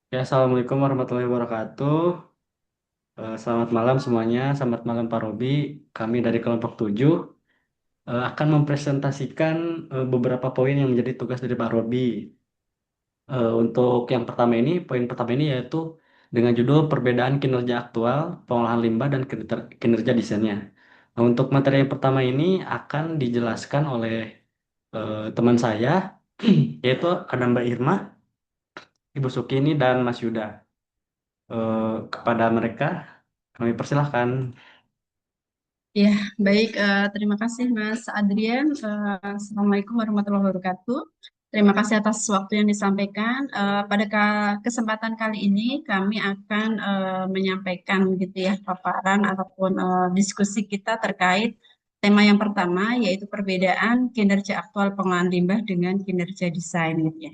Ya, Assalamualaikum warahmatullahi wabarakatuh. Selamat malam semuanya, selamat malam Pak Robi. Kami dari kelompok 7 akan mempresentasikan beberapa poin yang menjadi tugas dari Pak Robi. Untuk yang pertama ini, poin pertama ini yaitu dengan judul Perbedaan Kinerja Aktual, Pengolahan Limbah dan Kinerja Desainnya. Nah, untuk materi yang pertama ini akan dijelaskan oleh teman saya, yaitu ada Mbak Irma, Ibu Sukini, dan Mas Yuda. Kepada mereka kami persilahkan. Ya, baik. Terima kasih Mas Adrian. Assalamualaikum warahmatullahi wabarakatuh. Terima kasih atas waktu yang disampaikan. Pada kesempatan kali ini kami akan menyampaikan gitu ya paparan ataupun diskusi kita terkait tema yang pertama yaitu perbedaan kinerja aktual pengolahan limbah dengan kinerja desain gitu ya.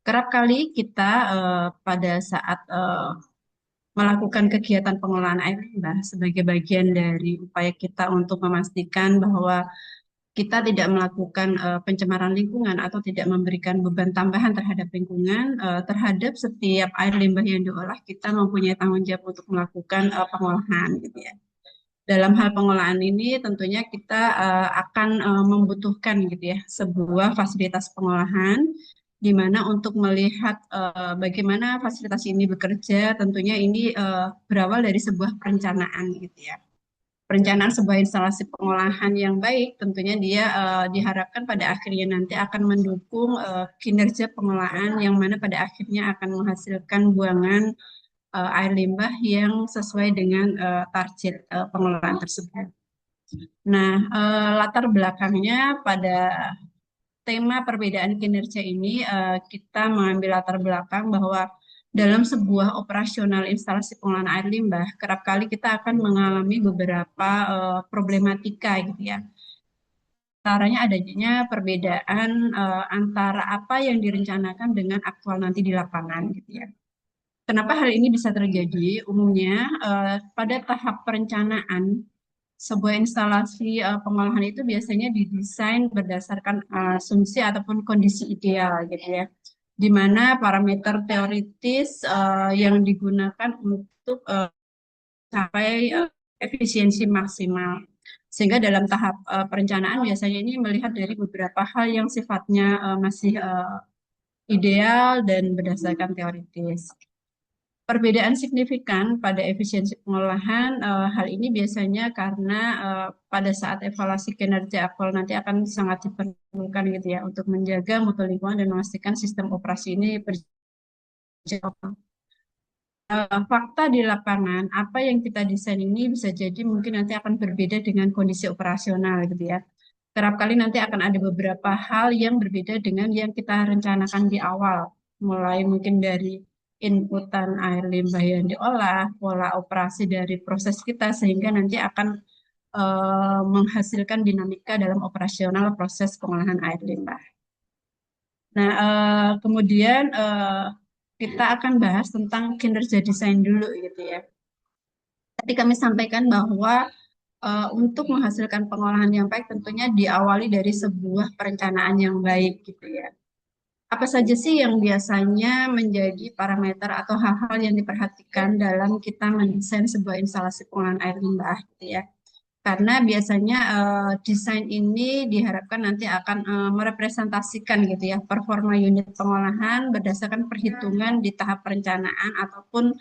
Kerap kali kita pada saat melakukan kegiatan pengolahan air limbah sebagai bagian dari upaya kita untuk memastikan bahwa kita tidak melakukan pencemaran lingkungan atau tidak memberikan beban tambahan terhadap lingkungan, terhadap setiap air limbah yang diolah, kita mempunyai tanggung jawab untuk melakukan pengolahan gitu ya. Dalam hal pengolahan ini tentunya kita akan membutuhkan gitu ya sebuah fasilitas pengolahan di mana untuk melihat bagaimana fasilitas ini bekerja tentunya ini berawal dari sebuah perencanaan gitu ya. Perencanaan sebuah instalasi pengolahan yang baik tentunya dia diharapkan pada akhirnya nanti akan mendukung kinerja pengolahan yang mana pada akhirnya akan menghasilkan buangan air limbah yang sesuai dengan target pengelolaan tersebut. Nah, latar belakangnya pada tema perbedaan kinerja ini kita mengambil latar belakang bahwa dalam sebuah operasional instalasi pengolahan air limbah, kerap kali kita akan mengalami beberapa problematika gitu ya. Antaranya adanya perbedaan antara apa yang direncanakan dengan aktual nanti di lapangan gitu ya. Kenapa hal ini bisa terjadi? Umumnya pada tahap perencanaan sebuah instalasi pengolahan itu biasanya didesain berdasarkan asumsi ataupun kondisi ideal gitu ya, di mana parameter teoritis yang digunakan untuk sampai efisiensi maksimal. Sehingga dalam tahap perencanaan biasanya ini melihat dari beberapa hal yang sifatnya masih ideal dan berdasarkan teoritis. Perbedaan signifikan pada efisiensi pengolahan, hal ini biasanya karena pada saat evaluasi kinerja aktual nanti akan sangat diperlukan gitu ya untuk menjaga mutu lingkungan dan memastikan sistem operasi ini berjalan. Fakta di lapangan, apa yang kita desain ini bisa jadi mungkin nanti akan berbeda dengan kondisi operasional gitu ya. Kerap kali nanti akan ada beberapa hal yang berbeda dengan yang kita rencanakan di awal, mulai mungkin dari inputan air limbah yang diolah, pola operasi dari proses kita, sehingga nanti akan menghasilkan dinamika dalam operasional proses pengolahan air limbah. Nah, kemudian kita akan bahas tentang kinerja desain dulu gitu ya. Tadi kami sampaikan bahwa untuk menghasilkan pengolahan yang baik tentunya diawali dari sebuah perencanaan yang baik gitu ya. Apa saja sih yang biasanya menjadi parameter atau hal-hal yang diperhatikan dalam kita mendesain sebuah instalasi pengolahan air limbah gitu ya. Karena biasanya desain ini diharapkan nanti akan merepresentasikan gitu ya performa unit pengolahan berdasarkan perhitungan di tahap perencanaan ataupun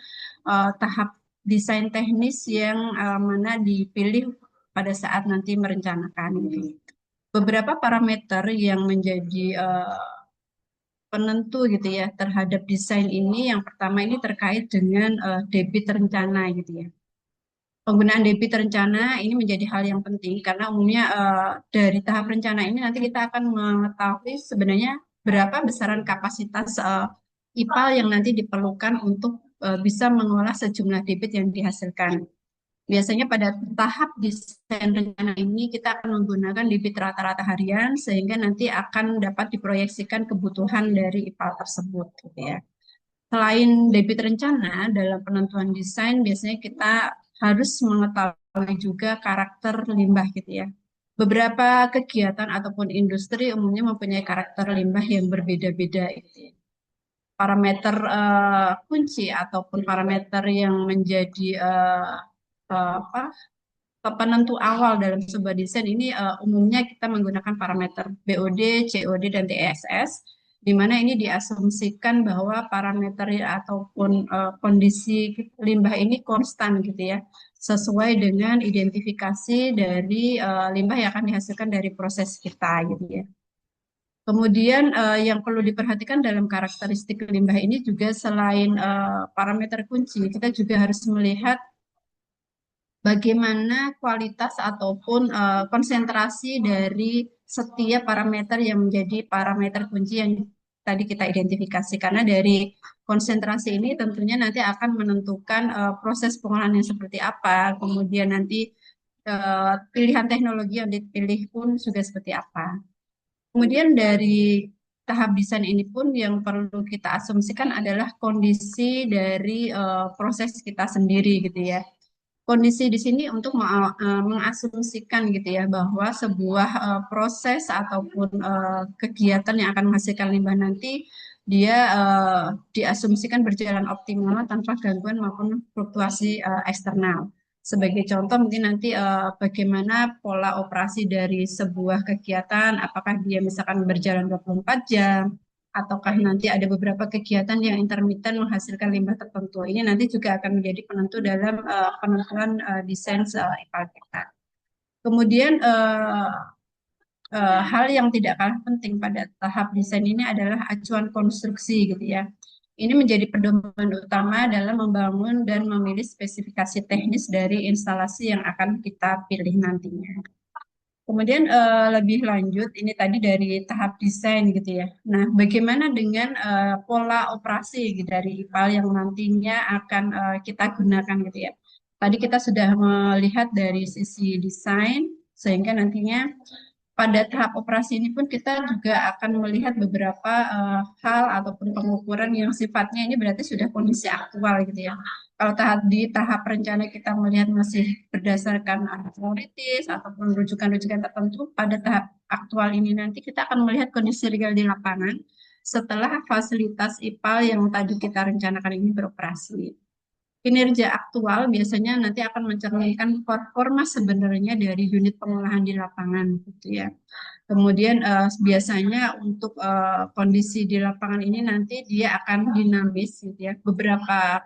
tahap desain teknis yang mana dipilih pada saat nanti merencanakan gitu. Beberapa parameter yang menjadi penentu gitu ya terhadap desain ini yang pertama ini terkait dengan debit rencana gitu ya. Penggunaan debit rencana ini menjadi hal yang penting karena umumnya dari tahap rencana ini nanti kita akan mengetahui sebenarnya berapa besaran kapasitas IPAL yang nanti diperlukan untuk bisa mengolah sejumlah debit yang dihasilkan. Biasanya pada tahap desain rencana ini kita akan menggunakan debit rata-rata harian sehingga nanti akan dapat diproyeksikan kebutuhan dari IPAL tersebut gitu ya. Selain debit rencana, dalam penentuan desain biasanya kita harus mengetahui juga karakter limbah gitu ya. Beberapa kegiatan ataupun industri umumnya mempunyai karakter limbah yang berbeda-beda gitu ya. parameter kunci ataupun parameter yang menjadi apa penentu awal dalam sebuah desain ini umumnya kita menggunakan parameter BOD, COD, dan TSS, di mana ini diasumsikan bahwa parameter ataupun kondisi limbah ini konstan gitu ya, sesuai dengan identifikasi dari limbah yang akan dihasilkan dari proses kita gitu ya. Kemudian yang perlu diperhatikan dalam karakteristik limbah ini juga selain parameter kunci, kita juga harus melihat bagaimana kualitas ataupun konsentrasi dari setiap parameter yang menjadi parameter kunci yang tadi kita identifikasi. Karena dari konsentrasi ini tentunya nanti akan menentukan proses pengolahan yang seperti apa, kemudian nanti pilihan teknologi yang dipilih pun juga seperti apa. Kemudian dari tahap desain ini pun yang perlu kita asumsikan adalah kondisi dari proses kita sendiri gitu ya. Kondisi di sini untuk mengasumsikan gitu ya bahwa sebuah proses ataupun kegiatan yang akan menghasilkan limbah nanti dia diasumsikan berjalan optimal tanpa gangguan maupun fluktuasi eksternal. Sebagai contoh mungkin nanti bagaimana pola operasi dari sebuah kegiatan, apakah dia misalkan berjalan 24 jam, ataukah nanti ada beberapa kegiatan yang intermiten menghasilkan limbah tertentu. Ini nanti juga akan menjadi penentu dalam penentuan desain IPAL kita. Kemudian hal yang tidak kalah penting pada tahap desain ini adalah acuan konstruksi gitu ya. Ini menjadi pedoman utama dalam membangun dan memilih spesifikasi teknis dari instalasi yang akan kita pilih nantinya. Kemudian lebih lanjut, ini tadi dari tahap desain gitu ya. Nah, bagaimana dengan pola operasi gitu dari IPAL yang nantinya akan kita gunakan gitu ya. Tadi kita sudah melihat dari sisi desain, sehingga nantinya pada tahap operasi ini pun kita juga akan melihat beberapa hal ataupun pengukuran yang sifatnya ini berarti sudah kondisi aktual gitu ya. Kalau di tahap rencana kita melihat masih berdasarkan teoritis ataupun rujukan-rujukan tertentu, pada tahap aktual ini nanti kita akan melihat kondisi real di lapangan setelah fasilitas IPAL yang tadi kita rencanakan ini beroperasi. Kinerja aktual biasanya nanti akan mencerminkan performa sebenarnya dari unit pengolahan di lapangan gitu ya. Kemudian biasanya untuk kondisi di lapangan ini nanti dia akan dinamis gitu ya. Beberapa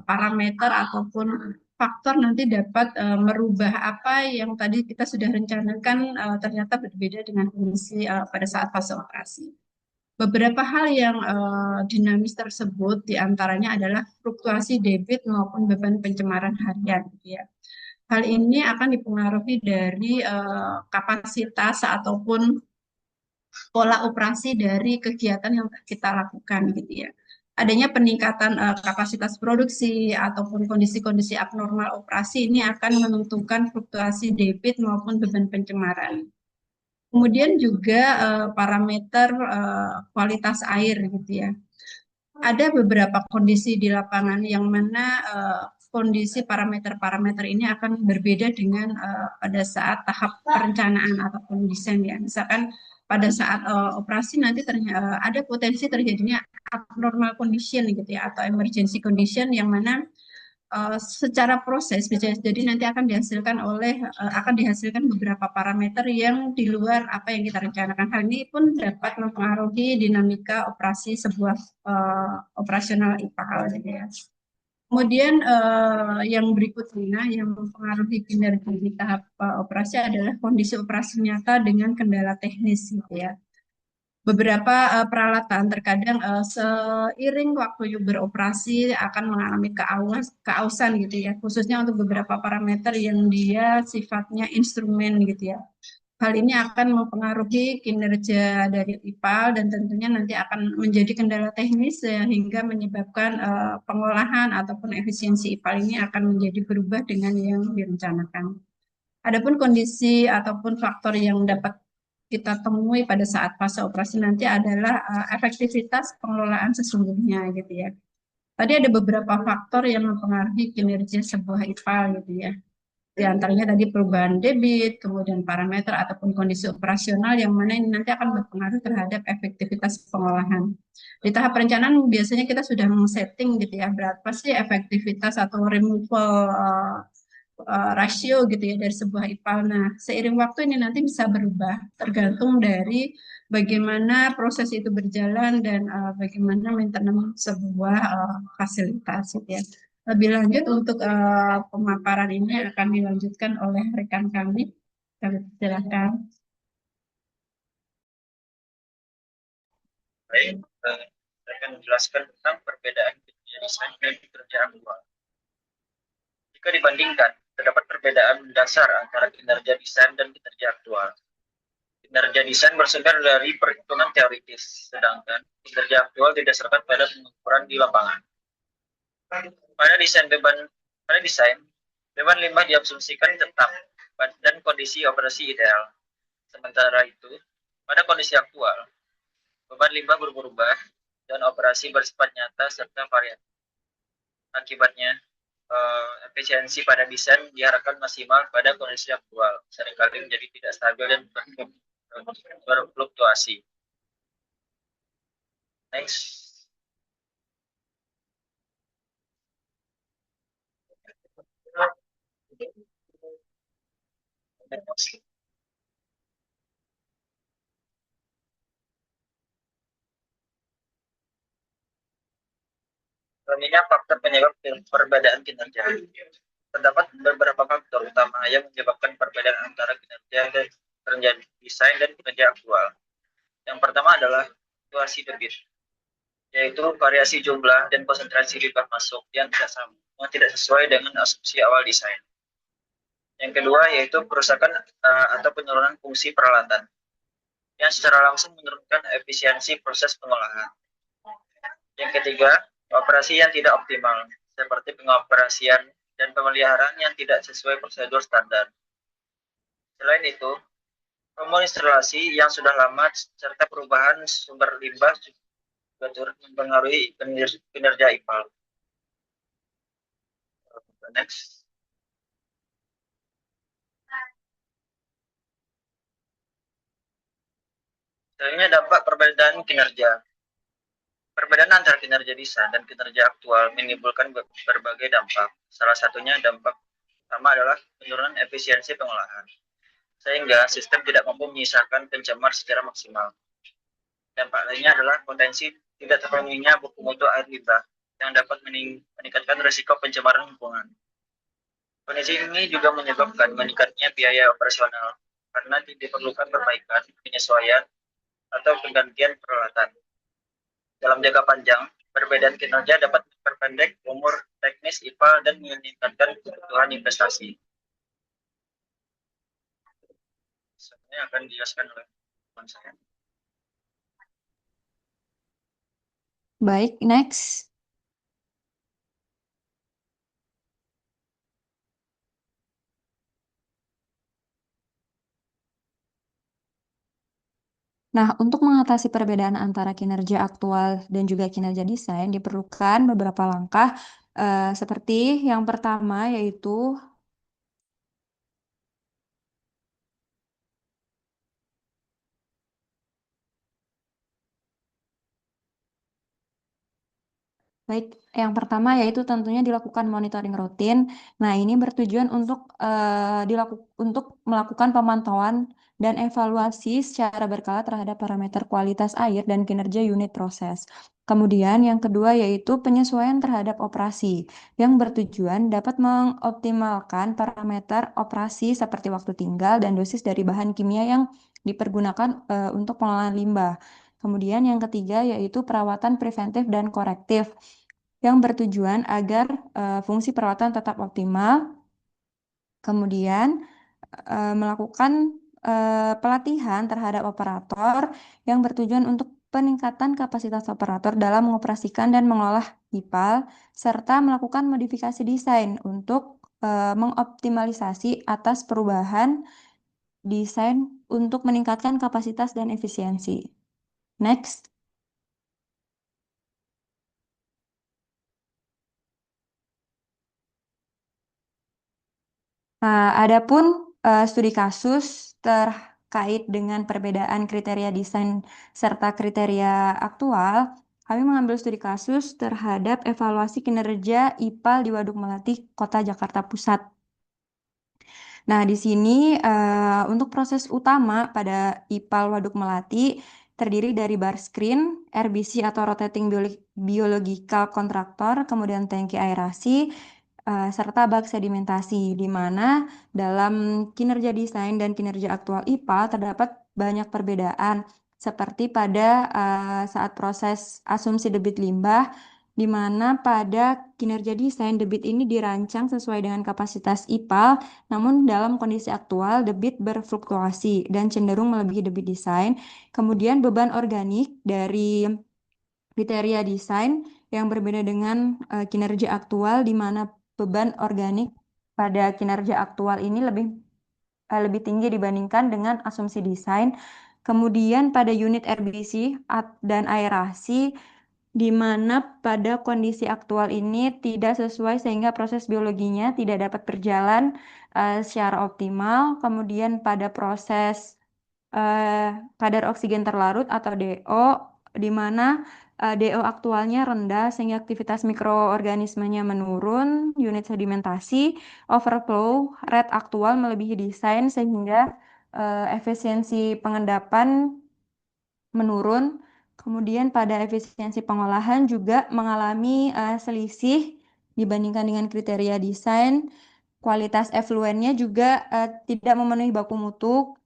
parameter ataupun faktor nanti dapat merubah apa yang tadi kita sudah rencanakan ternyata berbeda dengan kondisi pada saat fase operasi. Beberapa hal yang dinamis tersebut diantaranya adalah fluktuasi debit maupun beban pencemaran harian gitu ya. Hal ini akan dipengaruhi dari kapasitas ataupun pola operasi dari kegiatan yang kita lakukan gitu ya. Adanya peningkatan kapasitas produksi ataupun kondisi-kondisi abnormal operasi ini akan menentukan fluktuasi debit maupun beban pencemaran. Kemudian juga parameter kualitas air gitu ya. Ada beberapa kondisi di lapangan yang mana kondisi parameter-parameter ini akan berbeda dengan pada saat tahap perencanaan ataupun desain ya. Misalkan pada saat operasi nanti ada potensi terjadinya abnormal condition gitu ya atau emergency condition yang mana secara proses bisa jadi nanti akan dihasilkan beberapa parameter yang di luar apa yang kita rencanakan. Hal ini pun dapat mempengaruhi dinamika operasi sebuah operasional IPAL gitu ya. Kemudian yang berikutnya yang mempengaruhi kinerja di tahap operasi adalah kondisi operasi nyata dengan kendala teknis gitu ya. Beberapa peralatan terkadang seiring waktu beroperasi akan mengalami keausan gitu ya, khususnya untuk beberapa parameter yang dia sifatnya instrumen gitu ya. Hal ini akan mempengaruhi kinerja dari IPAL dan tentunya nanti akan menjadi kendala teknis sehingga menyebabkan pengolahan ataupun efisiensi IPAL ini akan menjadi berubah dengan yang direncanakan. Adapun kondisi ataupun faktor yang dapat kita temui pada saat fase operasi nanti adalah efektivitas pengelolaan sesungguhnya gitu ya. Tadi ada beberapa faktor yang mempengaruhi kinerja sebuah IPAL gitu ya. Di antaranya tadi perubahan debit, kemudian parameter ataupun kondisi operasional yang mana ini nanti akan berpengaruh terhadap efektivitas pengolahan. Di tahap perencanaan biasanya kita sudah setting gitu ya, berapa sih efektivitas atau removal rasio gitu ya dari sebuah IPAL. Nah, seiring waktu ini nanti bisa berubah tergantung dari bagaimana proses itu berjalan dan bagaimana maintenance sebuah fasilitas gitu ya. Lebih lanjut untuk pemaparan ini akan dilanjutkan oleh rekan kami. Kami silakan. Baik, saya akan menjelaskan tentang perbedaan kinerja desain dan kinerja aktual. Jika dibandingkan, terdapat perbedaan dasar antara kinerja desain dan kinerja aktual. Kinerja desain bersumber dari perhitungan teoritis, sedangkan kinerja aktual didasarkan pada pengukuran di lapangan. Pada desain beban limbah diasumsikan tetap dan kondisi operasi ideal. Sementara itu, pada kondisi aktual, beban limbah berubah dan operasi bersifat nyata serta variatif. Akibatnya, efisiensi pada desain diharapkan maksimal pada kondisi aktual, seringkali menjadi tidak stabil dan berfluktuasi. Next. Selanjutnya, faktor penyebab perbedaan kinerja. Terdapat beberapa faktor utama yang menyebabkan perbedaan antara kinerja dan kinerja desain dan kinerja aktual. Yang pertama adalah situasi debit, yaitu variasi jumlah dan konsentrasi limbah masuk yang tidak sama, yang tidak sesuai dengan asumsi awal desain. Yang kedua yaitu kerusakan atau penurunan fungsi peralatan, yang secara langsung menurunkan efisiensi proses pengolahan. Yang ketiga, operasi yang tidak optimal, seperti pengoperasian dan pemeliharaan yang tidak sesuai prosedur standar. Selain itu, rumah instalasi yang sudah lama serta perubahan sumber limbah juga turut mempengaruhi kinerja IPAL. Next. Selanjutnya dampak perbedaan kinerja. Perbedaan antara kinerja desain dan kinerja aktual menimbulkan berbagai dampak. Salah satunya dampak pertama adalah penurunan efisiensi pengolahan, sehingga sistem tidak mampu menyisakan pencemar secara maksimal. Dampak lainnya adalah potensi tidak terpenuhinya buku mutu air limbah yang dapat meningkatkan risiko pencemaran lingkungan. Kondisi ini juga menyebabkan meningkatnya biaya operasional karena diperlukan perbaikan, penyesuaian, atau penggantian peralatan. Dalam jangka panjang, perbedaan kinerja dapat memperpendek umur teknis IPAL dan meningkatkan kebutuhan investasi. Sebenarnya akan dijelaskan oleh teman saya. Baik, next. Nah, untuk mengatasi perbedaan antara kinerja aktual dan juga kinerja desain diperlukan beberapa langkah seperti yang pertama yaitu baik, yang pertama yaitu tentunya dilakukan monitoring rutin. Nah, ini bertujuan untuk melakukan pemantauan dan evaluasi secara berkala terhadap parameter kualitas air dan kinerja unit proses. Kemudian yang kedua yaitu penyesuaian terhadap operasi yang bertujuan dapat mengoptimalkan parameter operasi seperti waktu tinggal dan dosis dari bahan kimia yang dipergunakan untuk pengolahan limbah. Kemudian yang ketiga yaitu perawatan preventif dan korektif yang bertujuan agar fungsi perawatan tetap optimal. Kemudian melakukan pelatihan terhadap operator yang bertujuan untuk peningkatan kapasitas operator dalam mengoperasikan dan mengolah IPAL, serta melakukan modifikasi desain untuk mengoptimalisasi atas perubahan desain untuk meningkatkan kapasitas dan efisiensi. Next. Adapun studi kasus terkait dengan perbedaan kriteria desain serta kriteria aktual, kami mengambil studi kasus terhadap evaluasi kinerja IPAL di Waduk Melati, Kota Jakarta Pusat. Nah, di sini untuk proses utama pada IPAL Waduk Melati terdiri dari bar screen, RBC atau rotating biological contractor, kemudian tangki aerasi, serta bak sedimentasi, di mana dalam kinerja desain dan kinerja aktual IPAL terdapat banyak perbedaan, seperti pada saat proses asumsi debit limbah, di mana pada kinerja desain debit ini dirancang sesuai dengan kapasitas IPAL, namun dalam kondisi aktual debit berfluktuasi dan cenderung melebihi debit desain. Kemudian beban organik dari kriteria desain yang berbeda dengan kinerja aktual, di mana beban organik pada kinerja aktual ini lebih tinggi dibandingkan dengan asumsi desain. Kemudian pada unit RBC dan aerasi, di mana pada kondisi aktual ini tidak sesuai sehingga proses biologinya tidak dapat berjalan secara optimal. Kemudian pada proses kadar oksigen terlarut atau DO, di mana DO aktualnya rendah sehingga aktivitas mikroorganismenya menurun, unit sedimentasi, overflow, rate aktual melebihi desain sehingga efisiensi pengendapan menurun. Kemudian pada efisiensi pengolahan juga mengalami selisih dibandingkan dengan kriteria desain. Kualitas efluennya juga tidak memenuhi baku mutu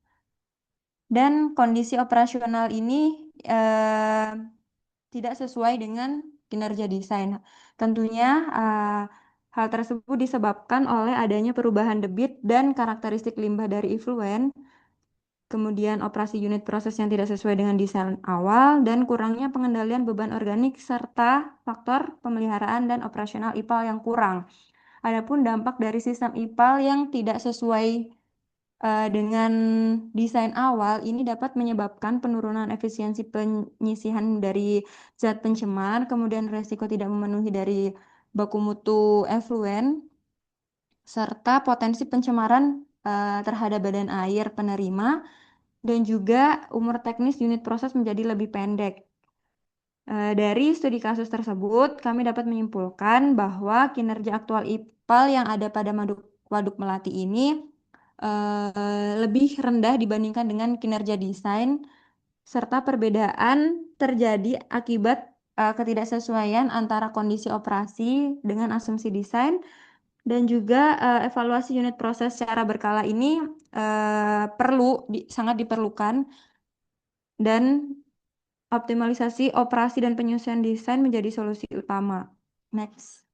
dan kondisi operasional ini eh, tidak sesuai dengan kinerja desain. Tentunya hal tersebut disebabkan oleh adanya perubahan debit dan karakteristik limbah dari efluen, kemudian operasi unit proses yang tidak sesuai dengan desain awal, dan kurangnya pengendalian beban organik serta faktor pemeliharaan dan operasional IPAL yang kurang. Adapun dampak dari sistem IPAL yang tidak sesuai dengan desain awal ini dapat menyebabkan penurunan efisiensi penyisihan dari zat pencemar, kemudian resiko tidak memenuhi dari baku mutu efluen, serta potensi pencemaran terhadap badan air penerima, dan juga umur teknis unit proses menjadi lebih pendek. Dari studi kasus tersebut, kami dapat menyimpulkan bahwa kinerja aktual IPAL yang ada pada Waduk Melati ini lebih rendah dibandingkan dengan kinerja desain, serta perbedaan terjadi akibat ketidaksesuaian antara kondisi operasi dengan asumsi desain, dan juga evaluasi unit proses secara berkala ini sangat diperlukan, dan optimalisasi operasi dan penyesuaian desain menjadi solusi utama. Next.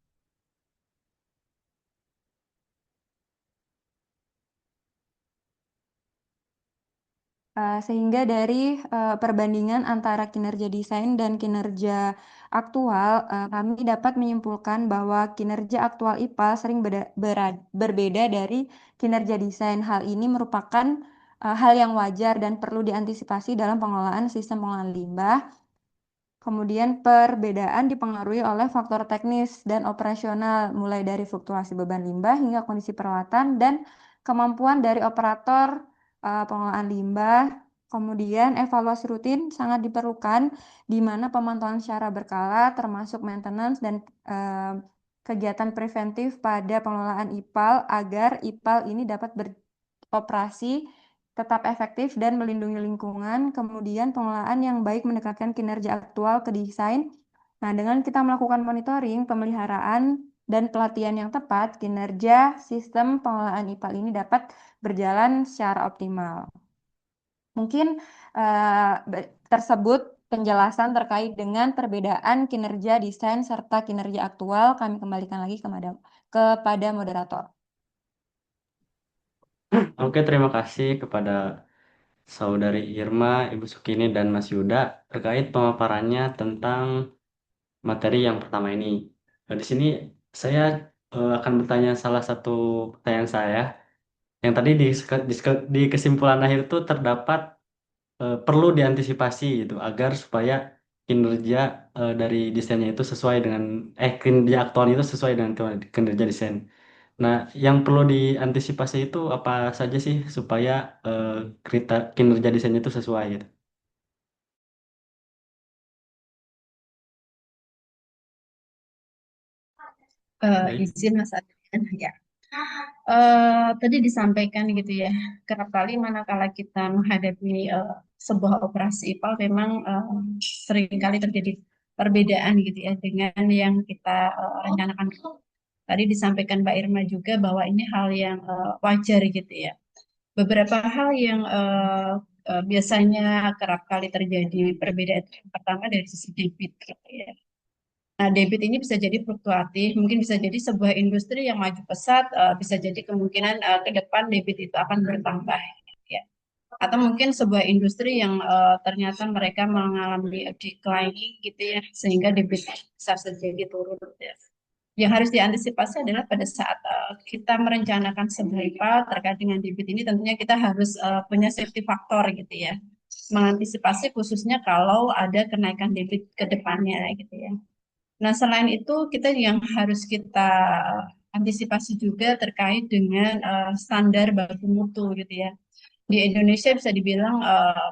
Sehingga dari perbandingan antara kinerja desain dan kinerja aktual, kami dapat menyimpulkan bahwa kinerja aktual IPAL sering berbeda dari kinerja desain. Hal ini merupakan hal yang wajar dan perlu diantisipasi dalam pengelolaan sistem pengolahan limbah. Kemudian perbedaan dipengaruhi oleh faktor teknis dan operasional, mulai dari fluktuasi beban limbah hingga kondisi peralatan dan kemampuan dari operator pengolahan limbah. Kemudian evaluasi rutin sangat diperlukan, di mana pemantauan secara berkala termasuk maintenance dan kegiatan preventif pada pengelolaan IPAL agar IPAL ini dapat beroperasi tetap efektif dan melindungi lingkungan. Kemudian pengelolaan yang baik mendekatkan kinerja aktual ke desain. Nah, dengan kita melakukan monitoring, pemeliharaan, dan pelatihan yang tepat, kinerja sistem pengelolaan IPAL ini dapat berjalan secara optimal. Mungkin tersebut penjelasan terkait dengan perbedaan kinerja desain serta kinerja aktual. Kami kembalikan lagi kepada moderator. Oke, terima kasih kepada Saudari Irma, Ibu Sukini, dan Mas Yuda terkait pemaparannya tentang materi yang pertama ini. Di sini saya akan bertanya salah satu pertanyaan saya. Yang tadi di kesimpulan akhir itu terdapat perlu diantisipasi gitu agar supaya kinerja dari desainnya itu sesuai dengan kinerja aktual itu sesuai dengan kinerja desain. Nah, yang perlu diantisipasi itu apa saja sih supaya kinerja desain itu sesuai gitu. Baik. Izin Mas Adrian ya. Tadi disampaikan gitu ya, kerap kali manakala kita menghadapi sebuah operasi IPAL memang seringkali terjadi perbedaan gitu ya dengan yang kita rencanakan. Tadi disampaikan Mbak Irma juga bahwa ini hal yang wajar gitu ya. Beberapa hal yang biasanya kerap kali terjadi perbedaan yang pertama dari sisi debit gitu ya. Nah, debit ini bisa jadi fluktuatif, mungkin bisa jadi sebuah industri yang maju pesat, bisa jadi kemungkinan ke depan debit itu akan bertambah, ya. Atau mungkin sebuah industri yang ternyata mereka mengalami declining gitu ya, sehingga debit bisa terjadi turun. Ya. Yang harus diantisipasi adalah pada saat kita merencanakan sebuah IPA terkait dengan debit ini, tentunya kita harus punya safety factor gitu ya, mengantisipasi khususnya kalau ada kenaikan debit ke depannya gitu ya. Nah, selain itu kita yang harus kita antisipasi juga terkait dengan standar baku mutu gitu ya. Di Indonesia bisa dibilang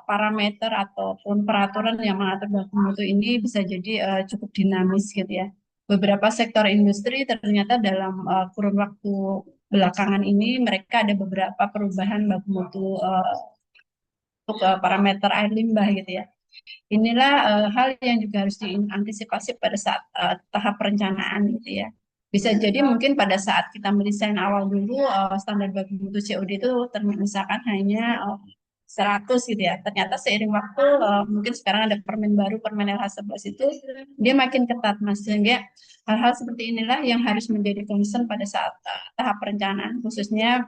parameter ataupun peraturan yang mengatur baku mutu ini bisa jadi cukup dinamis gitu ya. Beberapa sektor industri ternyata dalam kurun waktu belakangan ini mereka ada beberapa perubahan baku mutu untuk parameter air limbah gitu ya. Inilah hal yang juga harus diantisipasi pada saat tahap perencanaan gitu ya. Bisa jadi mungkin pada saat kita mendesain awal dulu standar baku mutu COD itu misalkan hanya 100 gitu ya. Ternyata seiring waktu mungkin sekarang ada permen baru, permen LH11 itu dia makin ketat Mas. Sehingga hal-hal seperti inilah yang harus menjadi concern pada saat tahap perencanaan khususnya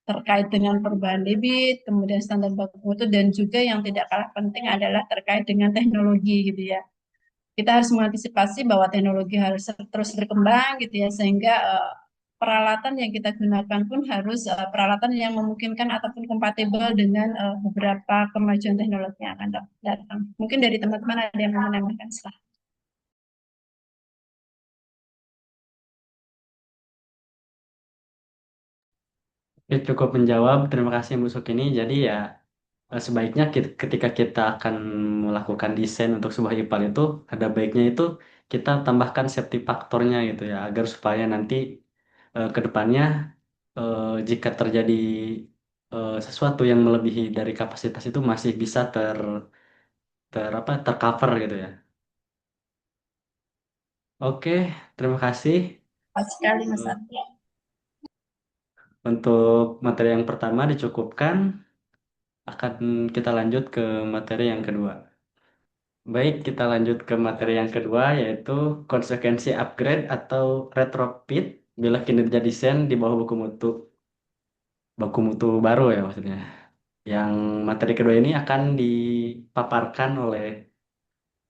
terkait dengan perubahan debit, kemudian standar baku mutu, dan juga yang tidak kalah penting adalah terkait dengan teknologi gitu ya. Kita harus mengantisipasi bahwa teknologi harus terus berkembang gitu ya, sehingga peralatan yang kita gunakan pun harus peralatan yang memungkinkan ataupun kompatibel dengan beberapa kemajuan teknologi yang akan datang. Mungkin dari teman-teman ada yang mau menambahkan silahkan. Oke, cukup menjawab. Terima kasih Bu Sukini. Jadi ya sebaiknya ketika kita akan melakukan desain untuk sebuah IPAL itu ada baiknya itu kita tambahkan safety faktornya gitu ya agar supaya nanti ke depannya jika terjadi sesuatu yang melebihi dari kapasitas itu masih bisa tercover gitu ya. Oke, terima kasih. Pas sekali Mas Eh, Satya. Untuk materi yang pertama dicukupkan, akan kita lanjut ke materi yang kedua. Baik, kita lanjut ke materi yang kedua yaitu konsekuensi upgrade atau retrofit bila kinerja desain di bawah baku mutu baru ya maksudnya. Yang materi kedua ini akan dipaparkan oleh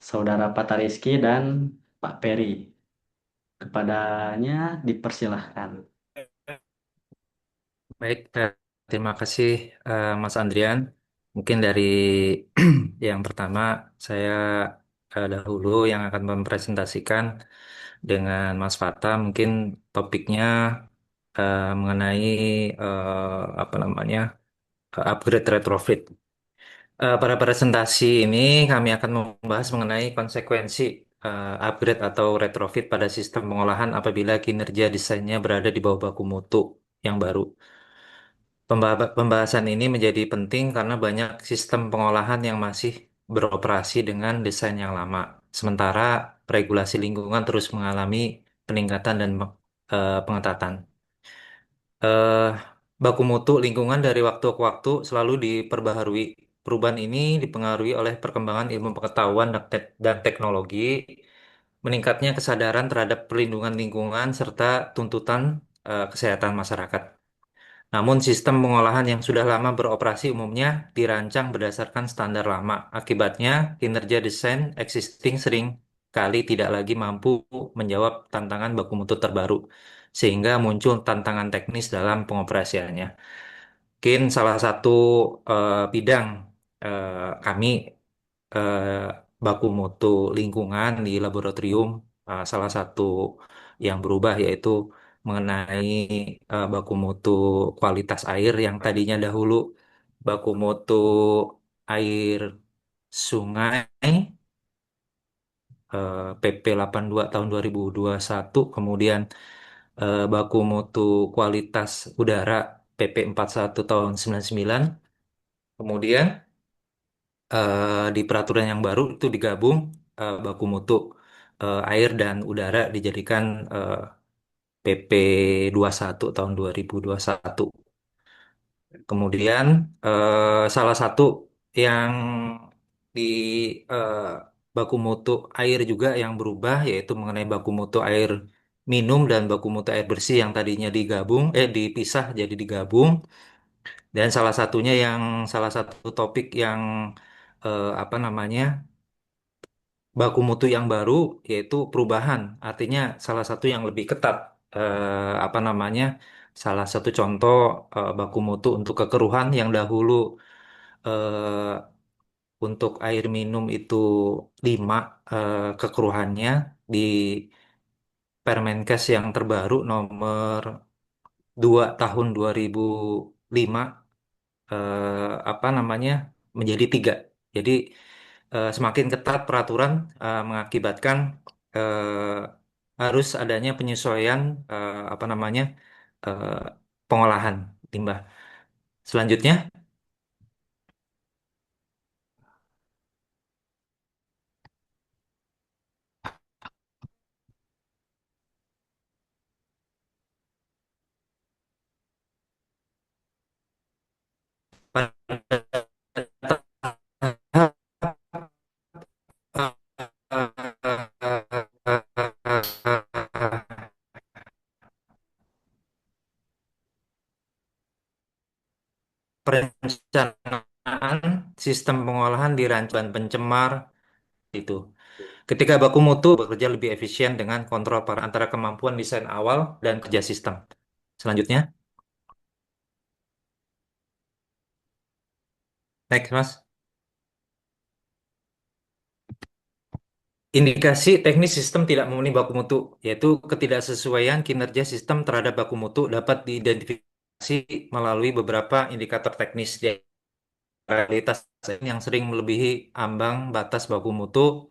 Saudara Patariski dan Pak Peri. Kepadanya dipersilahkan. Baik, terima kasih Mas Andrian. Mungkin dari yang pertama saya dahulu yang akan mempresentasikan dengan Mas Fata. Mungkin topiknya mengenai apa namanya upgrade retrofit. Pada presentasi ini kami akan membahas mengenai konsekuensi upgrade atau retrofit pada sistem pengolahan apabila kinerja desainnya berada di bawah baku mutu yang baru. Pembahasan ini menjadi penting karena banyak sistem pengolahan yang masih beroperasi dengan desain yang lama. Sementara regulasi lingkungan terus mengalami peningkatan dan pengetatan. Eh, Baku mutu lingkungan dari waktu ke waktu selalu diperbaharui. Perubahan ini dipengaruhi oleh perkembangan ilmu pengetahuan dan teknologi, meningkatnya kesadaran terhadap perlindungan lingkungan, serta tuntutan kesehatan masyarakat. Namun sistem pengolahan yang sudah lama beroperasi umumnya dirancang berdasarkan standar lama. Akibatnya, kinerja desain existing sering kali tidak lagi mampu menjawab tantangan baku mutu terbaru, sehingga muncul tantangan teknis dalam pengoperasiannya. Mungkin salah satu bidang kami eh, baku mutu lingkungan di laboratorium, salah satu yang berubah yaitu mengenai baku mutu kualitas air yang tadinya dahulu baku mutu air sungai PP 82 tahun 2021, kemudian baku mutu kualitas udara PP 41 tahun 99, kemudian di peraturan yang baru itu digabung baku mutu air dan udara dijadikan PP 21 tahun 2021. Kemudian salah satu yang di eh, baku mutu air juga yang berubah yaitu mengenai baku mutu air minum dan baku mutu air bersih yang tadinya dipisah jadi digabung. Dan salah satu topik yang apa namanya baku mutu yang baru yaitu perubahan. Artinya salah satu yang lebih ketat apa namanya salah satu contoh baku mutu untuk kekeruhan yang dahulu eh, untuk air minum itu 5 kekeruhannya di Permenkes yang terbaru nomor 2 tahun 2005 apa namanya menjadi 3. Jadi semakin ketat peraturan mengakibatkan eh, harus adanya penyesuaian apa namanya eh, pengolahan limbah. Selanjutnya, pada perencanaan sistem pengolahan di rancangan pencemar itu. Ketika baku mutu bekerja lebih efisien dengan kontrol antara kemampuan desain awal dan kerja sistem. Selanjutnya, next Mas. Indikasi teknis sistem tidak memenuhi baku mutu, yaitu ketidaksesuaian kinerja sistem terhadap baku mutu dapat diidentifikasi melalui beberapa indikator teknis di realitas yang sering melebihi ambang batas baku mutu,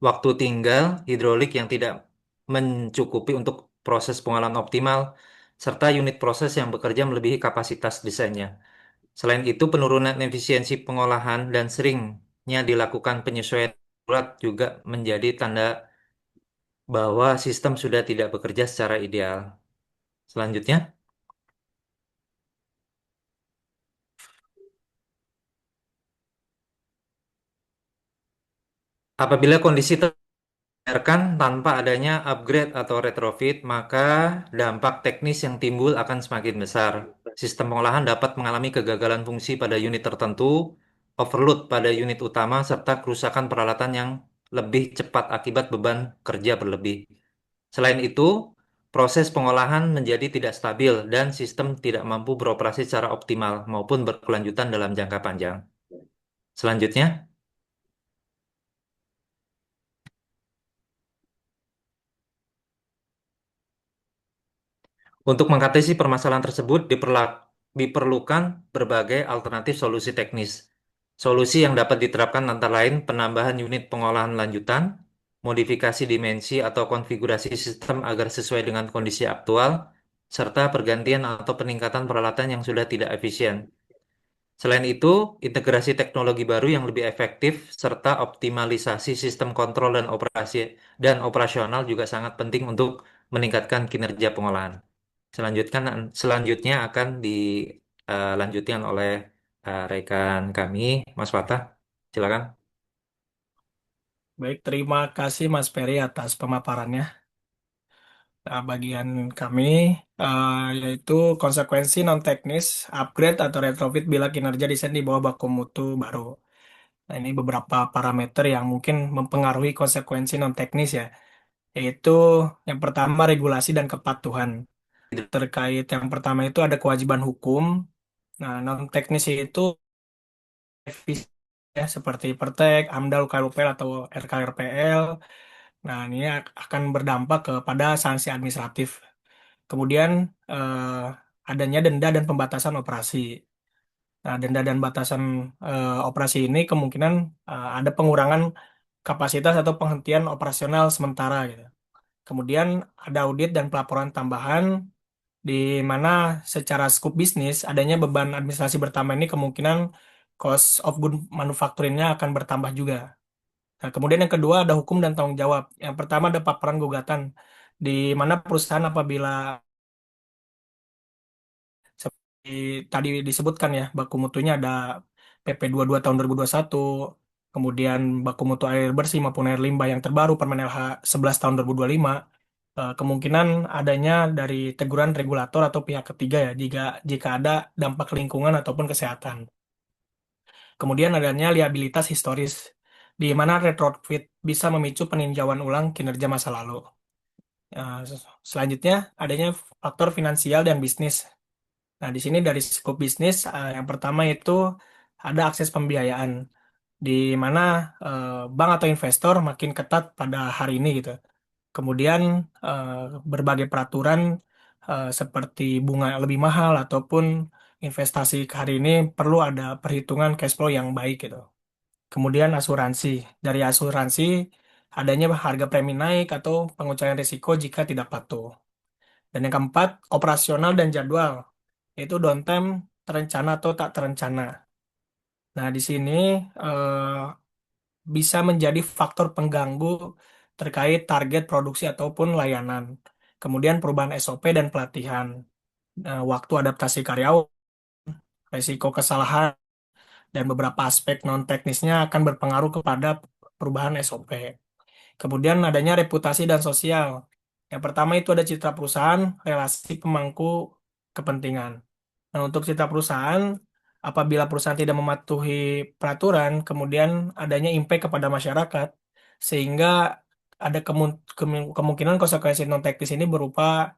waktu tinggal hidrolik yang tidak mencukupi untuk proses pengolahan optimal, serta unit proses yang bekerja melebihi kapasitas desainnya. Selain itu, penurunan efisiensi pengolahan dan seringnya dilakukan penyesuaian urat juga menjadi tanda bahwa sistem sudah tidak bekerja secara ideal. Selanjutnya, apabila kondisi terbiarkan tanpa adanya upgrade atau retrofit, maka dampak teknis yang timbul akan semakin besar. Sistem pengolahan dapat mengalami kegagalan fungsi pada unit tertentu, overload pada unit utama, serta kerusakan peralatan yang lebih cepat akibat beban kerja berlebih. Selain itu, proses pengolahan menjadi tidak stabil dan sistem tidak mampu beroperasi secara optimal maupun berkelanjutan dalam jangka panjang. Selanjutnya, untuk mengatasi permasalahan tersebut diperlukan berbagai alternatif solusi teknis. Solusi yang dapat diterapkan antara lain penambahan unit pengolahan lanjutan, modifikasi dimensi atau konfigurasi sistem agar sesuai dengan kondisi aktual, serta pergantian atau peningkatan peralatan yang sudah tidak efisien. Selain itu, integrasi teknologi baru yang lebih efektif serta optimalisasi sistem kontrol dan operasional juga sangat penting untuk meningkatkan kinerja pengolahan. Selanjutnya akan dilanjutkan oleh rekan kami, Mas Fatah. Silakan. Baik, terima kasih Mas Ferry atas pemaparannya. Bagian kami yaitu konsekuensi non teknis, upgrade atau retrofit bila kinerja desain di bawah baku mutu baru. Nah, ini beberapa parameter yang mungkin mempengaruhi konsekuensi non teknis ya, yaitu yang pertama regulasi dan kepatuhan. Terkait yang pertama itu ada kewajiban hukum. Nah, non teknis itu revisi ya seperti Pertek, AMDAL, KLUPL atau RKRPL. Nah, ini akan berdampak kepada sanksi administratif. Kemudian adanya denda dan pembatasan operasi. Nah, denda dan batasan operasi ini kemungkinan ada pengurangan kapasitas atau penghentian operasional sementara gitu. Kemudian ada audit dan pelaporan tambahan di mana secara skup bisnis adanya beban administrasi bertambah ini kemungkinan cost of good manufacturing-nya akan bertambah juga. Nah, kemudian yang kedua ada hukum dan tanggung jawab. Yang pertama ada paparan gugatan di mana perusahaan apabila seperti tadi disebutkan ya, baku mutunya ada PP 22 tahun 2021, kemudian baku mutu air bersih maupun air limbah yang terbaru Permen LH 11 tahun 2025, kemungkinan adanya dari teguran regulator atau pihak ketiga ya, jika jika ada dampak lingkungan ataupun kesehatan. Kemudian adanya liabilitas historis, di mana retrofit bisa memicu peninjauan ulang kinerja masa lalu. Selanjutnya adanya faktor finansial dan bisnis. Nah, di sini dari skop bisnis, yang pertama itu ada akses pembiayaan, di mana bank atau investor makin ketat pada hari ini gitu. Kemudian eh, berbagai peraturan seperti bunga lebih mahal ataupun investasi ke hari ini perlu ada perhitungan cash flow yang baik gitu. Kemudian asuransi. Dari asuransi adanya harga premi naik atau pengurangan risiko jika tidak patuh. Dan yang keempat, operasional dan jadwal, yaitu downtime terencana atau tak terencana. Nah, di sini bisa menjadi faktor pengganggu terkait target produksi ataupun layanan. Kemudian perubahan SOP dan pelatihan, waktu adaptasi karyawan, resiko kesalahan, dan beberapa aspek non-teknisnya akan berpengaruh kepada perubahan SOP. Kemudian adanya reputasi dan sosial. Yang pertama itu ada citra perusahaan, relasi pemangku kepentingan. Nah, untuk citra perusahaan, apabila perusahaan tidak mematuhi peraturan, kemudian adanya impact kepada masyarakat, sehingga ada kemungkinan konsekuensi non teknis ini berupa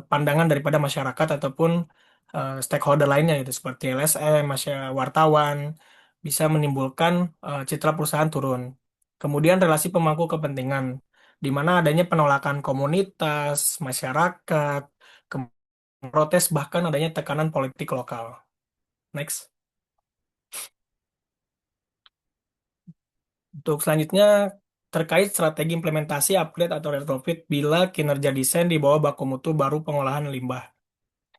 pandangan daripada masyarakat ataupun stakeholder lainnya, gitu seperti LSM, wartawan, bisa menimbulkan citra perusahaan turun. Kemudian relasi pemangku kepentingan, di mana adanya penolakan komunitas, masyarakat, protes bahkan adanya tekanan politik lokal. Next. Untuk selanjutnya terkait strategi implementasi upgrade atau retrofit bila kinerja desain di bawah baku mutu baru pengolahan limbah.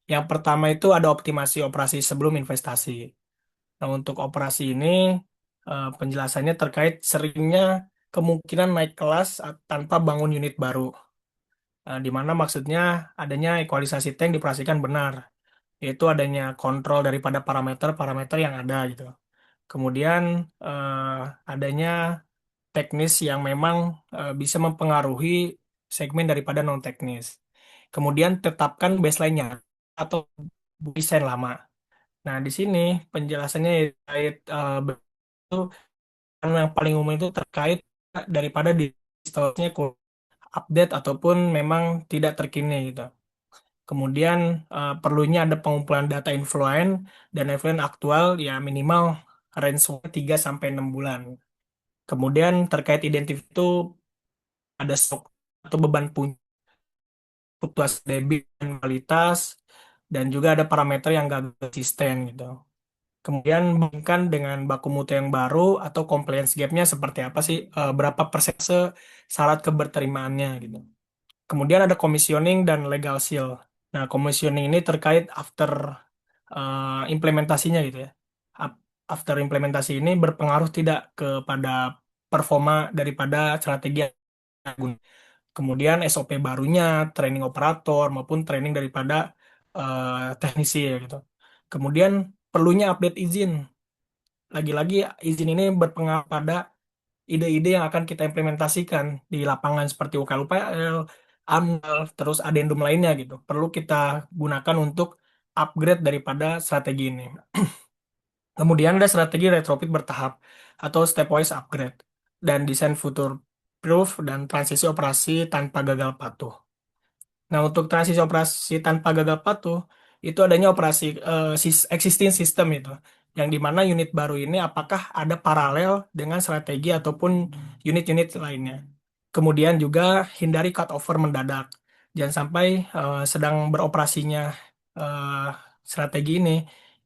Yang pertama itu ada optimasi operasi sebelum investasi. Nah, untuk operasi ini penjelasannya terkait seringnya kemungkinan naik kelas tanpa bangun unit baru. Di mana maksudnya adanya ekualisasi tank dioperasikan benar, yaitu adanya kontrol daripada parameter-parameter yang ada gitu. Kemudian adanya teknis yang memang bisa mempengaruhi segmen daripada non teknis. Kemudian tetapkan baseline-nya atau desain lama. Nah, di sini penjelasannya terkait itu yang paling umum itu terkait daripada di stoknya update ataupun memang tidak terkini gitu. Kemudian perlunya ada pengumpulan data influen dan influen aktual ya minimal range 3 sampai 6 bulan. Kemudian terkait identif itu ada stok atau beban punya fluktuasi debit dan kualitas dan juga ada parameter yang gagal konsisten gitu. Kemudian bandingkan dengan baku mutu yang baru atau compliance gap-nya seperti apa sih, berapa persentase syarat keberterimaannya gitu. Kemudian ada commissioning dan legal seal. Nah, commissioning ini terkait after implementasinya gitu ya. After implementasi ini berpengaruh tidak kepada performa daripada strategi yang digunakan. Kemudian SOP barunya, training operator maupun training daripada teknisi ya gitu. Kemudian perlunya update izin. Lagi-lagi izin ini berpengaruh pada ide-ide yang akan kita implementasikan di lapangan seperti UKL-UPL, AMDAL, terus adendum lainnya gitu. Perlu kita gunakan untuk upgrade daripada strategi ini. Kemudian ada strategi retrofit bertahap atau stepwise upgrade dan desain future proof dan transisi operasi tanpa gagal patuh. Nah, untuk transisi operasi tanpa gagal patuh, itu adanya operasi existing system itu, yang dimana unit baru ini apakah ada paralel dengan strategi ataupun unit-unit lainnya. Kemudian juga hindari cut over mendadak. jangan sampai sedang beroperasinya eh, strategi ini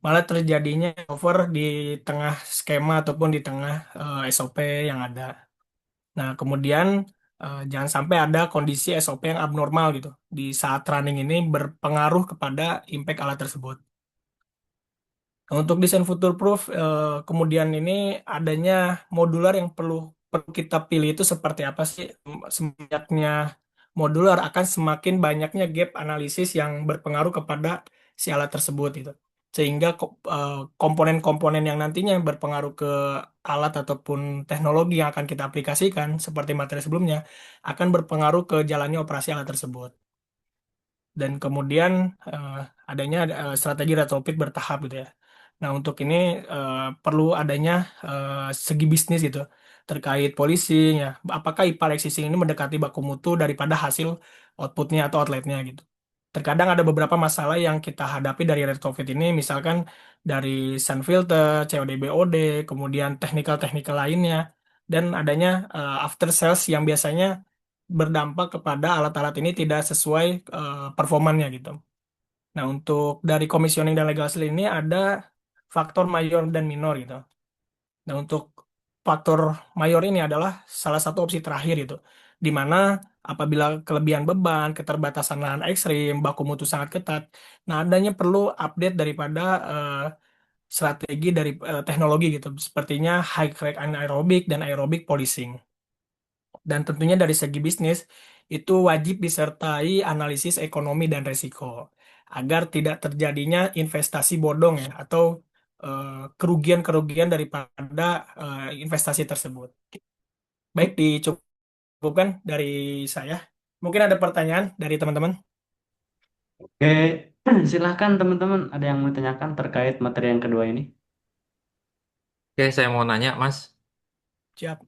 malah terjadinya over di tengah skema ataupun di tengah SOP yang ada. Nah, kemudian jangan sampai ada kondisi SOP yang abnormal gitu di saat running ini berpengaruh kepada impact alat tersebut. Nah, untuk desain future-proof, kemudian ini adanya modular yang perlu kita pilih itu seperti apa sih? Semangatnya modular akan semakin banyaknya gap analisis yang berpengaruh kepada si alat tersebut itu. Sehingga komponen-komponen yang nantinya berpengaruh ke alat ataupun teknologi yang akan kita aplikasikan seperti materi sebelumnya akan berpengaruh ke jalannya operasi alat tersebut. Dan kemudian eh, adanya strategi retrofit bertahap gitu ya. Nah, untuk ini perlu adanya segi bisnis gitu terkait polisi ya. Apakah ipar existing ini mendekati baku mutu daripada hasil outputnya atau outletnya gitu. Terkadang ada beberapa masalah yang kita hadapi dari retrofit ini, misalkan dari sun filter, COD BOD, kemudian teknikal-teknikal lainnya, dan adanya after sales yang biasanya berdampak kepada alat-alat ini tidak sesuai performanya gitu. Nah, untuk dari commissioning dan legal seal ini ada faktor mayor dan minor gitu. Nah, untuk faktor mayor ini adalah salah satu opsi terakhir itu, di mana apabila kelebihan beban, keterbatasan lahan ekstrim, baku mutu sangat ketat, nah adanya perlu update daripada strategi dari teknologi gitu, sepertinya high crack anaerobic dan aerobic policing. Dan tentunya dari segi bisnis, itu wajib disertai analisis ekonomi dan resiko, agar tidak terjadinya investasi bodong ya, atau kerugian-kerugian daripada investasi tersebut. Baik, dicukupkan dari saya. Mungkin ada pertanyaan dari teman-teman? Oke, silahkan teman-teman. Ada yang mau ditanyakan terkait materi yang kedua ini? Oke, saya mau nanya, Mas. Siap.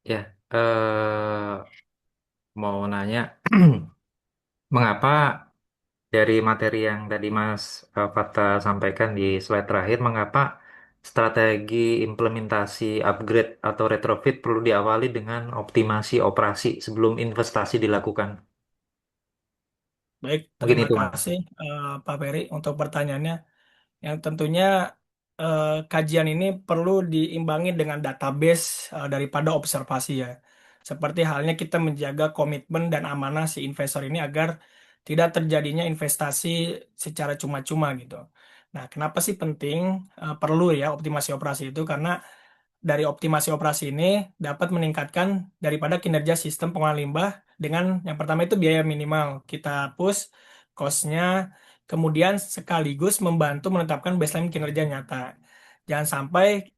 Ya, mau nanya, mengapa dari materi yang tadi Mas Fata sampaikan di slide terakhir, mengapa strategi implementasi upgrade atau retrofit perlu diawali dengan optimasi operasi sebelum investasi dilakukan? Baik, Mungkin terima itu, Mas. kasih Pak Ferry untuk pertanyaannya. Yang tentunya kajian ini perlu diimbangi dengan database daripada observasi ya. Seperti halnya kita menjaga komitmen dan amanah si investor ini agar tidak terjadinya investasi secara cuma-cuma gitu. Nah, kenapa sih penting perlu ya optimasi operasi itu? Karena dari optimasi operasi ini dapat meningkatkan daripada kinerja sistem pengolahan limbah dengan yang pertama itu biaya minimal. Kita push cost-nya, kemudian sekaligus membantu menetapkan baseline kinerja nyata. Jangan sampai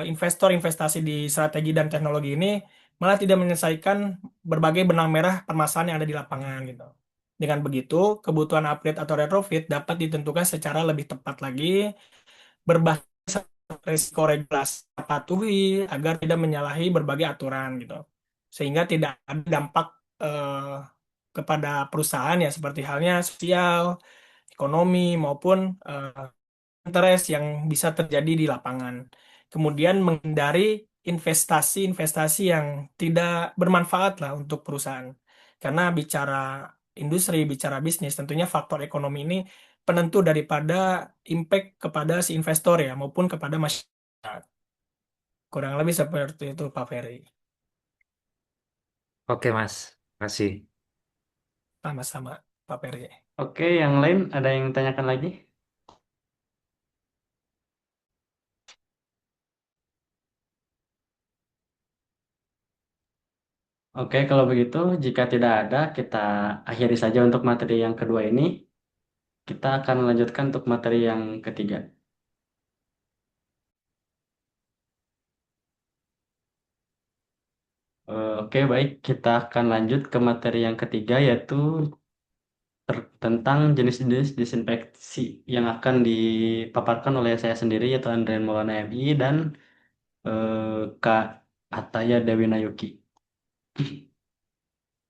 investor investasi di strategi dan teknologi ini malah tidak menyelesaikan berbagai benang merah permasalahan yang ada di lapangan gitu. Dengan begitu, kebutuhan upgrade atau retrofit dapat ditentukan secara lebih tepat lagi, berbasis risiko regulasi patuhi agar tidak menyalahi berbagai aturan gitu. Sehingga tidak ada dampak kepada perusahaan ya seperti halnya sosial, ekonomi maupun interest yang bisa terjadi di lapangan. Kemudian menghindari investasi-investasi yang tidak bermanfaat lah untuk perusahaan. Karena bicara industri, bicara bisnis, tentunya faktor ekonomi ini penentu daripada impact kepada si investor ya maupun kepada masyarakat. Kurang lebih seperti itu Pak Ferry. Oke, Mas. Kasih. Sama-sama Pak Ferry. Oke, yang lain ada yang tanyakan lagi? Oke, kalau begitu, jika tidak ada, kita akhiri saja untuk materi yang kedua ini. Kita akan melanjutkan untuk materi yang ketiga. Oke, baik. Kita akan lanjut ke materi yang ketiga, yaitu tentang jenis-jenis disinfeksi yang akan dipaparkan oleh saya sendiri, yaitu Andrian Maulana MI dan Kak Ataya Dewi Nayuki.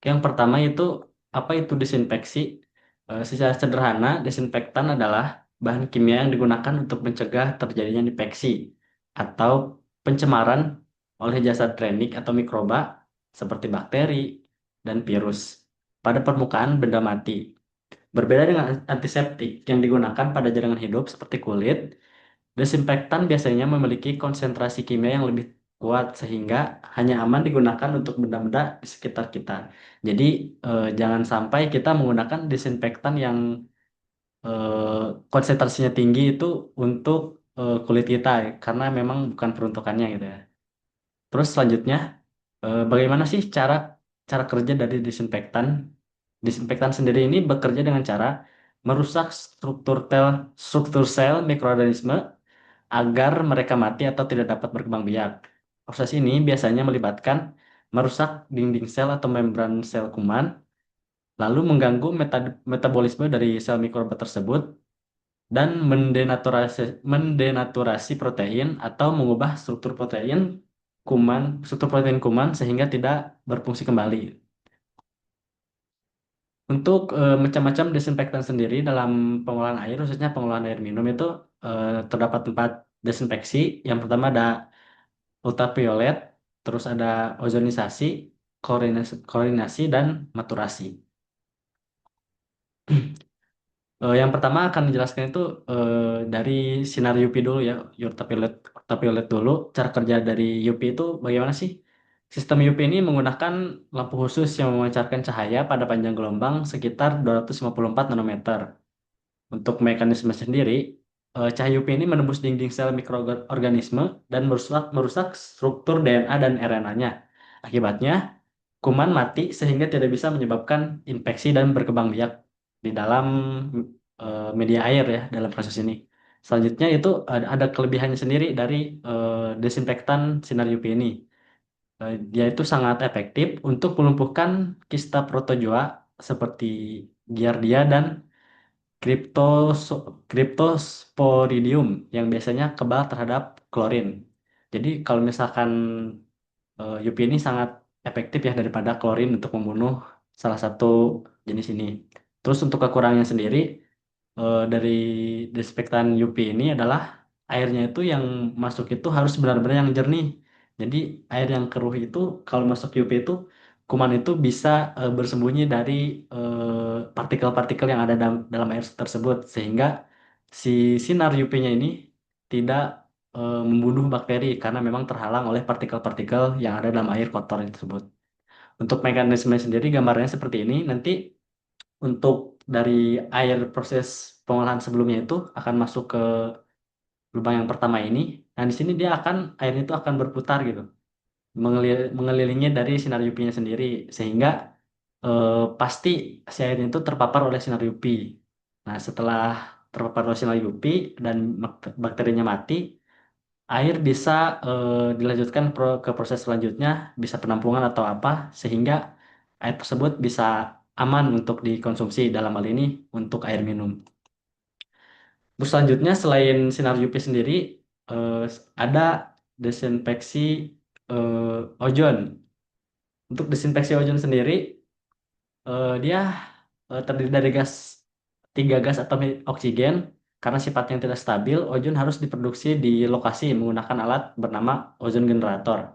Yang pertama itu, apa itu disinfeksi? Secara sederhana, desinfektan adalah bahan kimia yang digunakan untuk mencegah terjadinya infeksi atau pencemaran oleh jasad klinik atau mikroba seperti bakteri, dan virus pada permukaan benda mati. Berbeda dengan antiseptik yang digunakan pada jaringan hidup seperti kulit, desinfektan biasanya memiliki konsentrasi kimia yang lebih kuat sehingga hanya aman digunakan untuk benda-benda di sekitar kita. Jadi jangan sampai kita menggunakan desinfektan yang konsentrasinya tinggi itu untuk kulit kita karena memang bukan peruntukannya gitu ya. Terus selanjutnya, bagaimana sih cara cara kerja dari disinfektan? Disinfektan sendiri ini bekerja dengan cara merusak struktur sel mikroorganisme agar mereka mati atau tidak dapat berkembang biak. Proses ini biasanya melibatkan merusak dinding sel atau membran sel kuman, lalu mengganggu metabolisme dari sel mikroba tersebut, dan mendenaturasi protein atau mengubah struktur protein kuman sehingga tidak berfungsi kembali. Untuk macam-macam desinfektan sendiri dalam pengolahan air, khususnya pengolahan air minum itu terdapat 4 desinfeksi. Yang pertama ada ultraviolet, terus ada ozonisasi, klorinasi, dan maturasi. Yang pertama akan dijelaskan itu dari sinar UV dulu ya, ultraviolet dulu. Cara kerja dari UV itu bagaimana sih? Sistem UV ini menggunakan lampu khusus yang memancarkan cahaya pada panjang gelombang sekitar 254 nanometer. Untuk mekanisme sendiri, cahaya UV ini menembus dinding sel mikroorganisme dan merusak struktur DNA dan RNA-nya. Akibatnya, kuman mati sehingga tidak bisa menyebabkan infeksi dan berkembang biak di dalam media air ya dalam proses ini. Selanjutnya itu ada kelebihannya sendiri dari desinfektan sinar UV ini. Dia itu sangat efektif untuk melumpuhkan kista protozoa seperti Giardia dan Cryptosporidium yang biasanya kebal terhadap klorin. Jadi kalau misalkan UV ini sangat efektif ya daripada klorin untuk membunuh salah satu jenis ini. Terus untuk kekurangannya sendiri dari desinfektan UV ini adalah airnya itu yang masuk itu harus benar-benar yang jernih. Jadi air yang keruh itu kalau masuk UV itu kuman itu bisa bersembunyi dari partikel-partikel yang ada dalam air tersebut sehingga si sinar UV-nya ini tidak membunuh bakteri karena memang terhalang oleh partikel-partikel yang ada dalam air kotor tersebut. Untuk mekanisme sendiri gambarnya seperti ini. Nanti untuk dari air proses pengolahan sebelumnya itu akan masuk ke lubang yang pertama ini. Nah, di sini airnya itu akan berputar gitu, mengelilingi dari sinar UV-nya sendiri sehingga pasti si airnya itu terpapar oleh sinar UV. Nah, setelah terpapar oleh sinar UV dan bakterinya mati, air bisa dilanjutkan ke proses selanjutnya, bisa penampungan atau apa, sehingga air tersebut bisa aman untuk dikonsumsi dalam hal ini untuk air minum. Terus selanjutnya selain sinar UV sendiri, eh, ada desinfeksi ozon. Untuk desinfeksi ozon sendiri, dia terdiri dari 3 gas atom oksigen. Karena sifatnya yang tidak stabil, ozon harus diproduksi di lokasi menggunakan alat bernama ozon generator.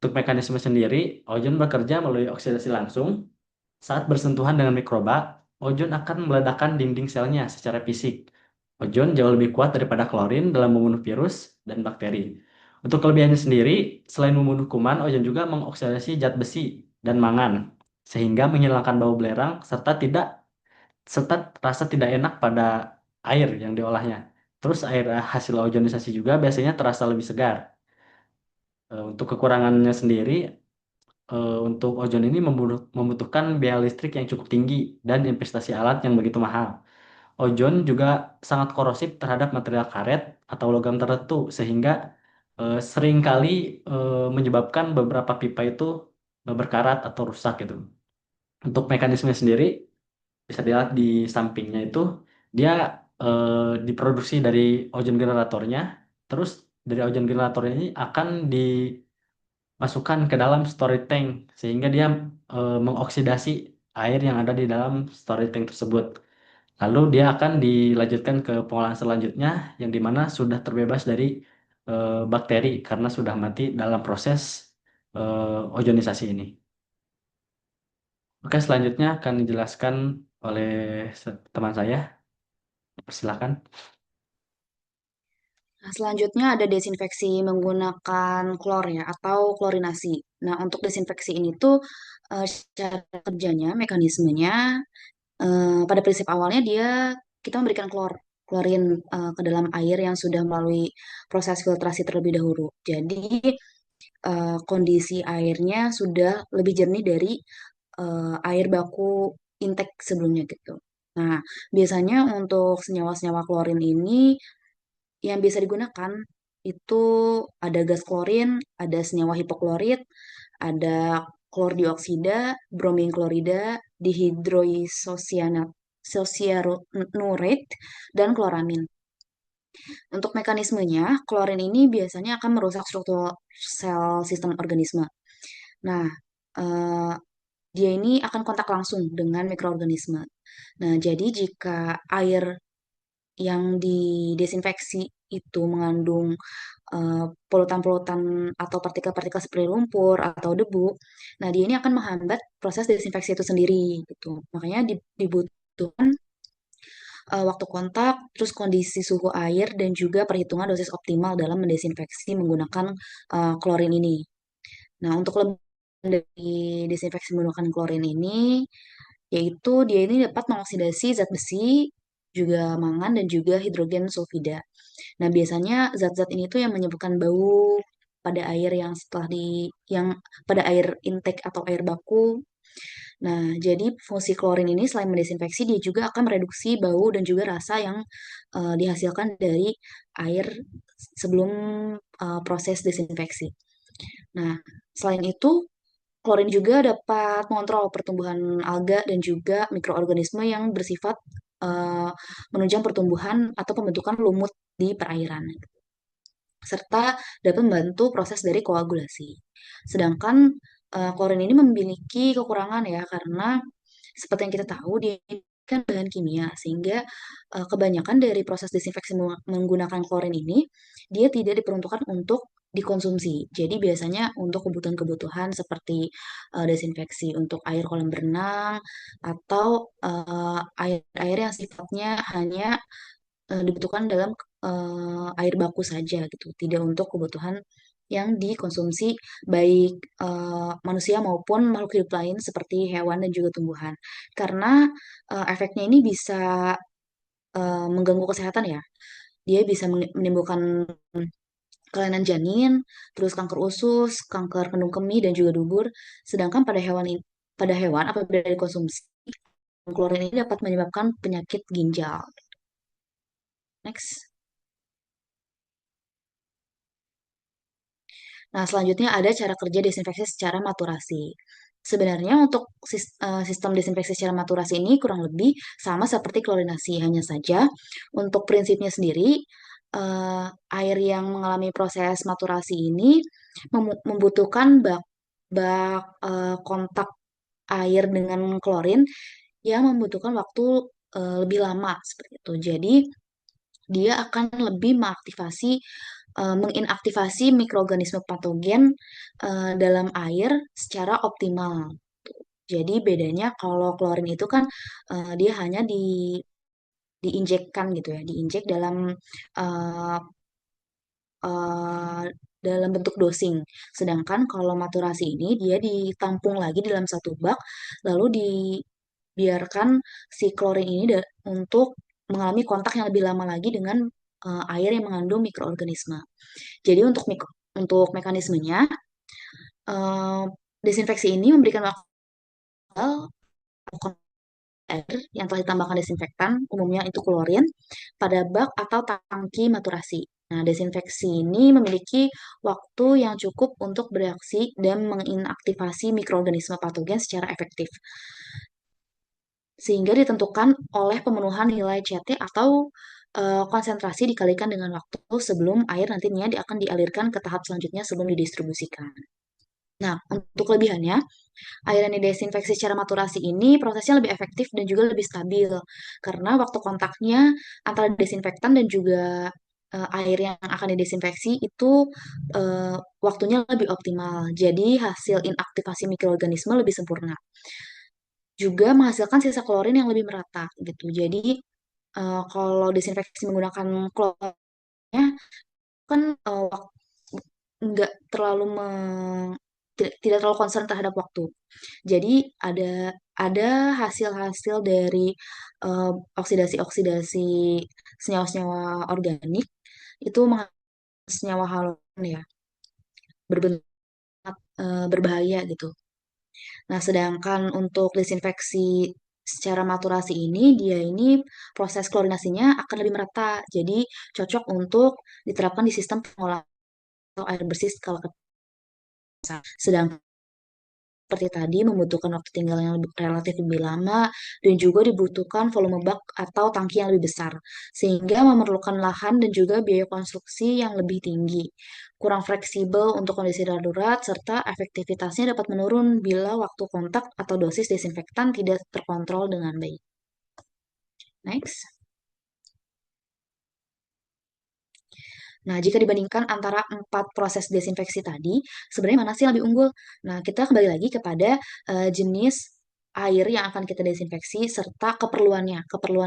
Untuk mekanisme sendiri, ozon bekerja melalui oksidasi langsung. Saat bersentuhan dengan mikroba, ozon akan meledakkan dinding selnya secara fisik. Ozon jauh lebih kuat daripada klorin dalam membunuh virus dan bakteri. Untuk kelebihannya sendiri, selain membunuh kuman, ozon juga mengoksidasi zat besi dan mangan, sehingga menghilangkan bau belerang serta rasa tidak enak pada air yang diolahnya. Terus air hasil ozonisasi juga biasanya terasa lebih segar. Untuk kekurangannya sendiri, untuk ozon ini membutuhkan biaya listrik yang cukup tinggi dan investasi alat yang begitu mahal. Ozon juga sangat korosif terhadap material karet atau logam tertentu sehingga seringkali menyebabkan beberapa pipa itu berkarat atau rusak gitu. Untuk mekanisme sendiri bisa dilihat di sampingnya itu dia diproduksi dari ozon generatornya. Terus dari ozon generatornya ini akan masukkan ke dalam storage tank sehingga dia mengoksidasi air yang ada di dalam storage tank tersebut. Lalu dia akan dilanjutkan ke pengolahan selanjutnya yang dimana sudah terbebas dari bakteri karena sudah mati dalam proses ozonisasi ini. Oke, selanjutnya akan dijelaskan oleh teman saya. Silakan. Nah, selanjutnya ada desinfeksi menggunakan klor ya atau klorinasi. Nah, untuk desinfeksi ini tuh cara kerjanya, mekanismenya pada prinsip awalnya kita memberikan klorin ke dalam air yang sudah melalui proses filtrasi terlebih dahulu. Jadi kondisi airnya sudah lebih jernih dari air baku intake sebelumnya gitu. Nah, biasanya untuk senyawa-senyawa klorin ini yang bisa digunakan itu ada gas klorin, ada senyawa hipoklorit, ada klor dioksida, bromin klorida, dihidroisocyanat, sosianuret, dan kloramin. Untuk mekanismenya, klorin ini biasanya akan merusak struktur sel sistem organisme. Nah, eh, dia ini akan kontak langsung dengan mikroorganisme. Nah, jadi jika air yang didesinfeksi itu mengandung polutan-polutan atau partikel-partikel seperti lumpur atau debu, nah dia ini akan menghambat proses desinfeksi itu sendiri gitu. Makanya dibutuhkan waktu kontak, terus kondisi suhu air dan juga perhitungan dosis optimal dalam mendesinfeksi menggunakan klorin ini. Nah, untuk lebih dari desinfeksi menggunakan klorin ini, yaitu dia ini dapat mengoksidasi zat besi, juga mangan dan juga hidrogen sulfida. Nah, biasanya zat-zat ini tuh yang menyebabkan bau pada air yang pada air intake atau air baku. Nah, jadi fungsi klorin ini selain mendesinfeksi, dia juga akan mereduksi bau dan juga rasa yang dihasilkan dari air sebelum proses desinfeksi. Nah, selain itu, klorin juga dapat mengontrol pertumbuhan alga dan juga mikroorganisme yang bersifat eh, menunjang pertumbuhan atau pembentukan lumut di perairan, serta dapat membantu proses dari koagulasi. Sedangkan klorin ini memiliki kekurangan ya, karena seperti yang kita tahu dia ini kan bahan kimia, sehingga kebanyakan dari proses desinfeksi menggunakan klorin ini dia tidak diperuntukkan untuk dikonsumsi. Jadi biasanya untuk kebutuhan-kebutuhan seperti desinfeksi untuk air kolam berenang atau air-air yang sifatnya hanya dibutuhkan dalam air baku saja gitu, tidak untuk kebutuhan yang dikonsumsi baik manusia maupun makhluk hidup lain seperti hewan dan juga tumbuhan. Karena efeknya ini bisa mengganggu kesehatan ya. Dia bisa menimbulkan kelainan janin, terus kanker usus, kanker kandung kemih dan juga dubur. Sedangkan pada hewan apabila dikonsumsi klorin ini dapat menyebabkan penyakit ginjal. Next. Nah, selanjutnya ada cara kerja desinfeksi secara maturasi. Sebenarnya untuk sistem desinfeksi secara maturasi ini kurang lebih sama seperti klorinasi, hanya saja untuk prinsipnya sendiri, air yang mengalami proses maturasi ini membutuhkan bak kontak air dengan klorin yang membutuhkan waktu lebih lama seperti itu. Jadi dia akan lebih menginaktivasi mikroorganisme patogen dalam air secara optimal. Jadi bedanya kalau klorin itu kan dia hanya diinjekkan gitu ya, diinjek uh, uh, dalam bentuk dosing. Sedangkan kalau maturasi ini dia ditampung lagi dalam satu bak, lalu dibiarkan si klorin ini untuk mengalami kontak yang lebih lama lagi dengan air yang mengandung mikroorganisme. Jadi untuk mekanismenya, eh, desinfeksi ini memberikan waktu air yang telah ditambahkan desinfektan, umumnya itu klorin, pada bak atau tangki maturasi. Nah, desinfeksi ini memiliki waktu yang cukup untuk bereaksi dan menginaktivasi mikroorganisme patogen secara efektif, sehingga ditentukan oleh pemenuhan nilai CT atau konsentrasi dikalikan dengan waktu sebelum air nantinya akan dialirkan ke tahap selanjutnya sebelum didistribusikan. Nah, untuk kelebihannya, air yang didesinfeksi secara maturasi ini prosesnya lebih efektif dan juga lebih stabil karena waktu kontaknya antara desinfektan dan juga air yang akan didesinfeksi itu waktunya lebih optimal. Jadi hasil inaktivasi mikroorganisme lebih sempurna. juga menghasilkan sisa klorin yang lebih merata gitu. Jadi kalau desinfeksi menggunakan klornya kan nggak terlalu tidak terlalu concern terhadap waktu. Jadi ada hasil-hasil dari eh, oksidasi-oksidasi senyawa-senyawa organik itu menghasilkan senyawa halon ya berbentuk berbahaya gitu. Nah, sedangkan untuk desinfeksi secara maturasi ini, dia ini proses klorinasinya akan lebih merata. Jadi cocok untuk diterapkan di sistem pengolahan atau air bersih skala kecil. Sedangkan seperti tadi membutuhkan waktu tinggal yang relatif lebih lama dan juga dibutuhkan volume bak atau tangki yang lebih besar sehingga memerlukan lahan dan juga biaya konstruksi yang lebih tinggi. Kurang fleksibel untuk kondisi darurat serta efektivitasnya dapat menurun bila waktu kontak atau dosis desinfektan tidak terkontrol dengan baik. Next. Nah, jika dibandingkan antara 4 proses desinfeksi tadi, sebenarnya mana sih yang lebih unggul? Nah, kita kembali lagi kepada jenis air yang akan kita desinfeksi serta keperluan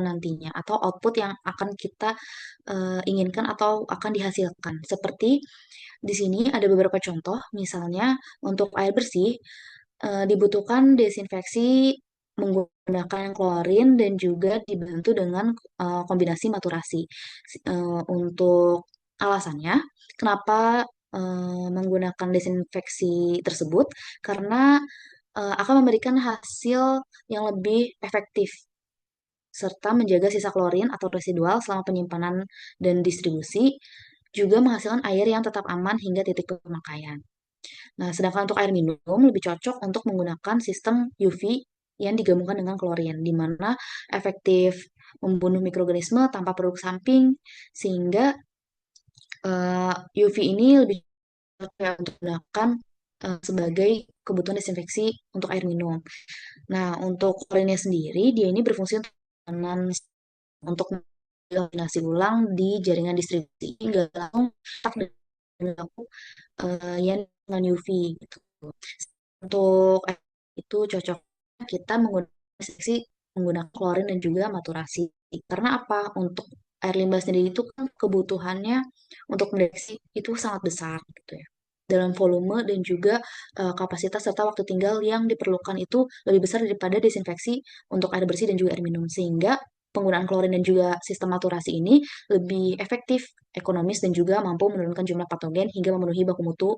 nantinya atau output yang akan kita inginkan atau akan dihasilkan. Seperti di sini ada beberapa contoh, misalnya untuk air bersih dibutuhkan desinfeksi menggunakan klorin dan juga dibantu dengan kombinasi maturasi. Untuk alasannya, kenapa menggunakan desinfeksi tersebut? Karena akan memberikan hasil yang lebih efektif serta menjaga sisa klorin atau residual selama penyimpanan dan distribusi, juga menghasilkan air yang tetap aman hingga titik pemakaian. Nah, sedangkan untuk air minum lebih cocok untuk menggunakan sistem UV yang digabungkan dengan klorin, di mana efektif membunuh mikroorganisme tanpa produk samping, sehingga UV ini lebih cocok untuk digunakan sebagai kebutuhan desinfeksi untuk air minum. Nah, untuk klorinnya sendiri, dia ini berfungsi untuk koordinasi ulang di jaringan distribusi hingga langsung tak dengan yang dengan UV gitu. Untuk itu cocok kita menggunakan seksi menggunakan klorin dan juga maturasi. Karena apa? Untuk air limbah sendiri itu kan kebutuhannya untuk mendeteksi itu sangat besar gitu ya. Dalam volume dan juga kapasitas serta waktu tinggal yang diperlukan itu lebih besar daripada desinfeksi untuk air bersih dan juga air minum. Sehingga penggunaan klorin dan juga sistem maturasi ini lebih efektif, ekonomis, dan juga mampu menurunkan jumlah patogen hingga memenuhi baku mutu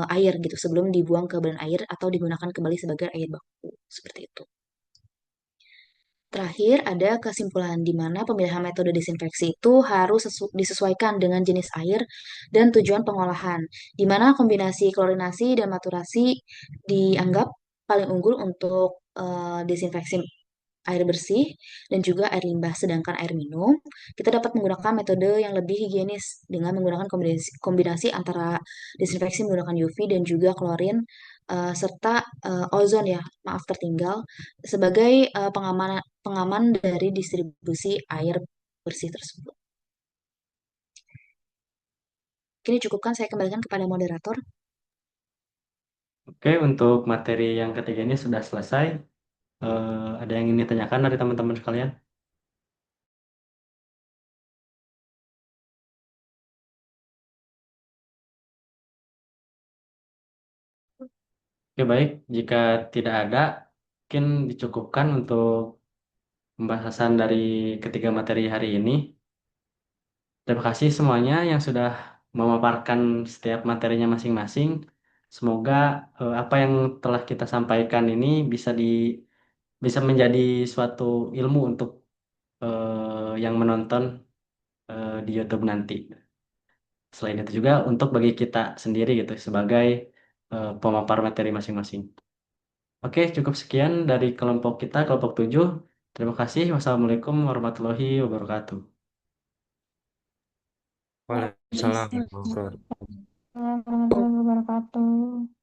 air gitu sebelum dibuang ke badan air atau digunakan kembali sebagai air baku seperti itu. Terakhir ada kesimpulan di mana pemilihan metode desinfeksi itu harus disesuaikan dengan jenis air dan tujuan pengolahan, di mana kombinasi klorinasi dan maturasi dianggap paling unggul untuk desinfeksi air bersih dan juga air limbah. Sedangkan air minum, kita dapat menggunakan metode yang lebih higienis dengan menggunakan kombinasi antara desinfeksi menggunakan UV dan juga klorin serta ozon ya, maaf tertinggal sebagai pengaman dari distribusi air bersih tersebut. Kini cukupkan saya kembalikan kepada moderator. Oke, untuk materi yang ketiga ini sudah selesai. Ada yang ingin ditanyakan dari teman-teman sekalian? Oke, baik. Jika tidak ada, mungkin dicukupkan untuk pembahasan dari ketiga materi hari ini. Terima kasih semuanya yang sudah memaparkan setiap materinya masing-masing. Semoga apa yang telah kita sampaikan ini bisa menjadi suatu ilmu untuk yang menonton di YouTube nanti. Selain itu juga untuk bagi kita sendiri gitu sebagai pemapar materi masing-masing. Oke, cukup sekian dari kelompok kita, kelompok 7. Terima kasih. Wassalamualaikum warahmatullahi wabarakatuh. Waalaikumsalam warahmatullahi wabarakatuh. Waalaikumsalam warahmatullahi wabarakatuh.